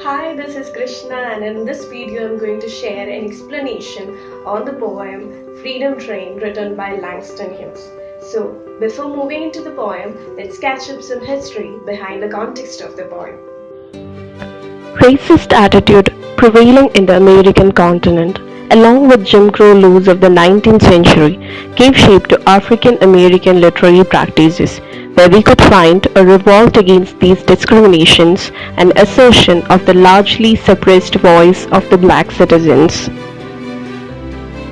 Hi, this is Krishna, and in this video, I'm going to share an explanation on the poem Freedom Train written by Langston Hughes. So, before moving into the poem, let's catch up some history behind the context of the poem. Racist attitude prevailing in the American continent, along with Jim Crow laws of the 19th century, gave shape to African American literary practices, where we could find a revolt against these discriminations and assertion of the largely suppressed voice of the black citizens.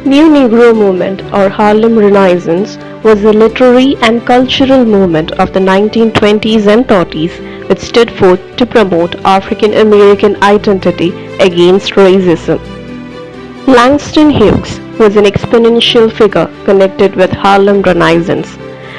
New Negro movement or Harlem Renaissance was a literary and cultural movement of the 1920s and 30s which stood forth to promote African American identity against racism. Langston Hughes was an exponential figure connected with Harlem Renaissance.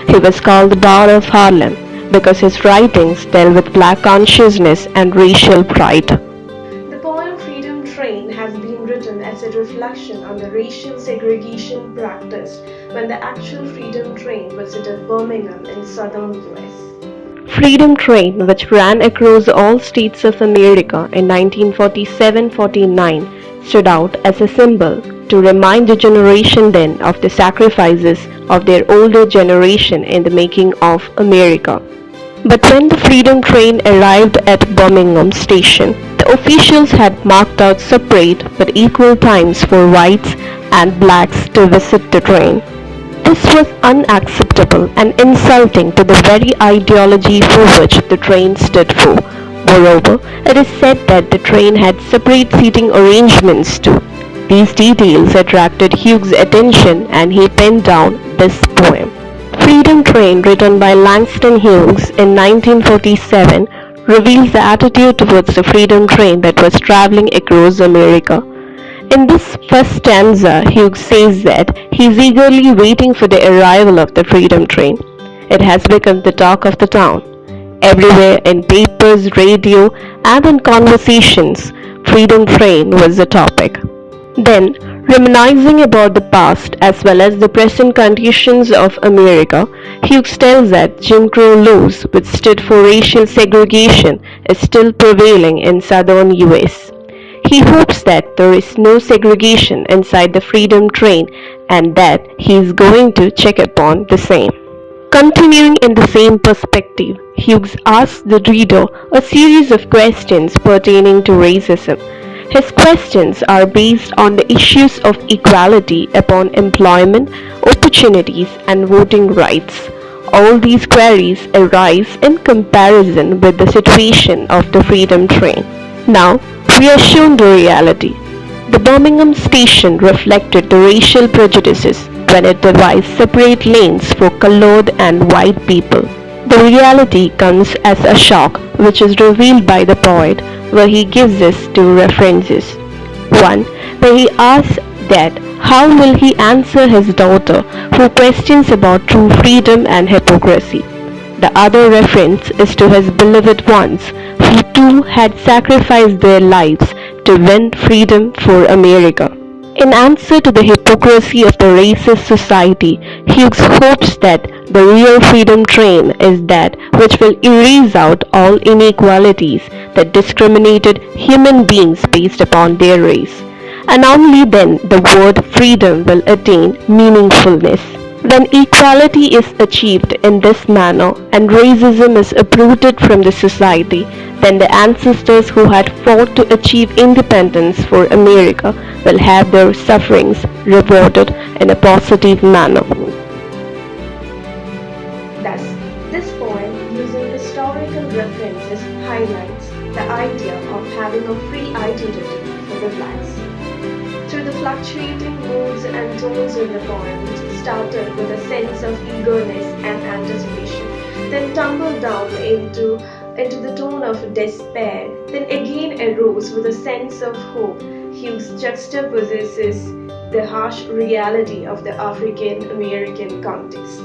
He was called the Bar of Harlem because his writings dealt with black consciousness and racial pride. The poem Freedom Train has been written as a reflection on the racial segregation practiced when the actual Freedom Train visited Birmingham in southern US. Freedom Train, which ran across all states of America in 1947-49, stood out as a symbol to remind the generation then of the sacrifices of their older generation in the making of America. But when the Freedom Train arrived at Birmingham Station, the officials had marked out separate but equal times for whites and blacks to visit the train. This was unacceptable and insulting to the very ideology for which the train stood for. Moreover, it is said that the train had separate seating arrangements too. These details attracted Hughes' attention and he penned down this poem. Freedom Train, written by Langston Hughes in 1947, reveals the attitude towards the Freedom Train that was traveling across America. In this first stanza, Hughes says that he is eagerly waiting for the arrival of the Freedom Train. It has become the talk of the town. Everywhere in papers, radio, and in conversations, Freedom Train was the topic. Then, reminiscing about the past as well as the present conditions of America, Hughes tells that Jim Crow laws, which stood for racial segregation, is still prevailing in southern US. He hopes that there is no segregation inside the Freedom Train and that he is going to check upon the same. Continuing in the same perspective, Hughes asks the reader a series of questions pertaining to racism. His questions are based on the issues of equality upon employment, opportunities, and voting rights. All these queries arise in comparison with the situation of the Freedom Train. Now, we are shown the reality. The Birmingham station reflected the racial prejudices when it devised separate lanes for colored and white people. The reality comes as a shock, which is revealed by the poet, where he gives us two references. One, where he asks that how will he answer his daughter who questions about true freedom and hypocrisy. The other reference is to his beloved ones who too had sacrificed their lives to win freedom for America. In answer to the hypocrisy of the racist society, Hughes hopes that the real Freedom Train is that which will erase out all inequalities that discriminated human beings based upon their race. And only then the word freedom will attain meaningfulness. When equality is achieved in this manner and racism is uprooted from the society, then the ancestors who had fought to achieve independence for America will have their sufferings rewarded in a positive manner. Thus, this poem, using historical references, highlights the idea of having a free identity for the blacks. Through the fluctuating moods and tones in the poem, which started with a sense of eagerness and anticipation, then tumbled down into the tone of despair, then again arose with a sense of hope, Hughes juxtaposes the harsh reality of the African American context.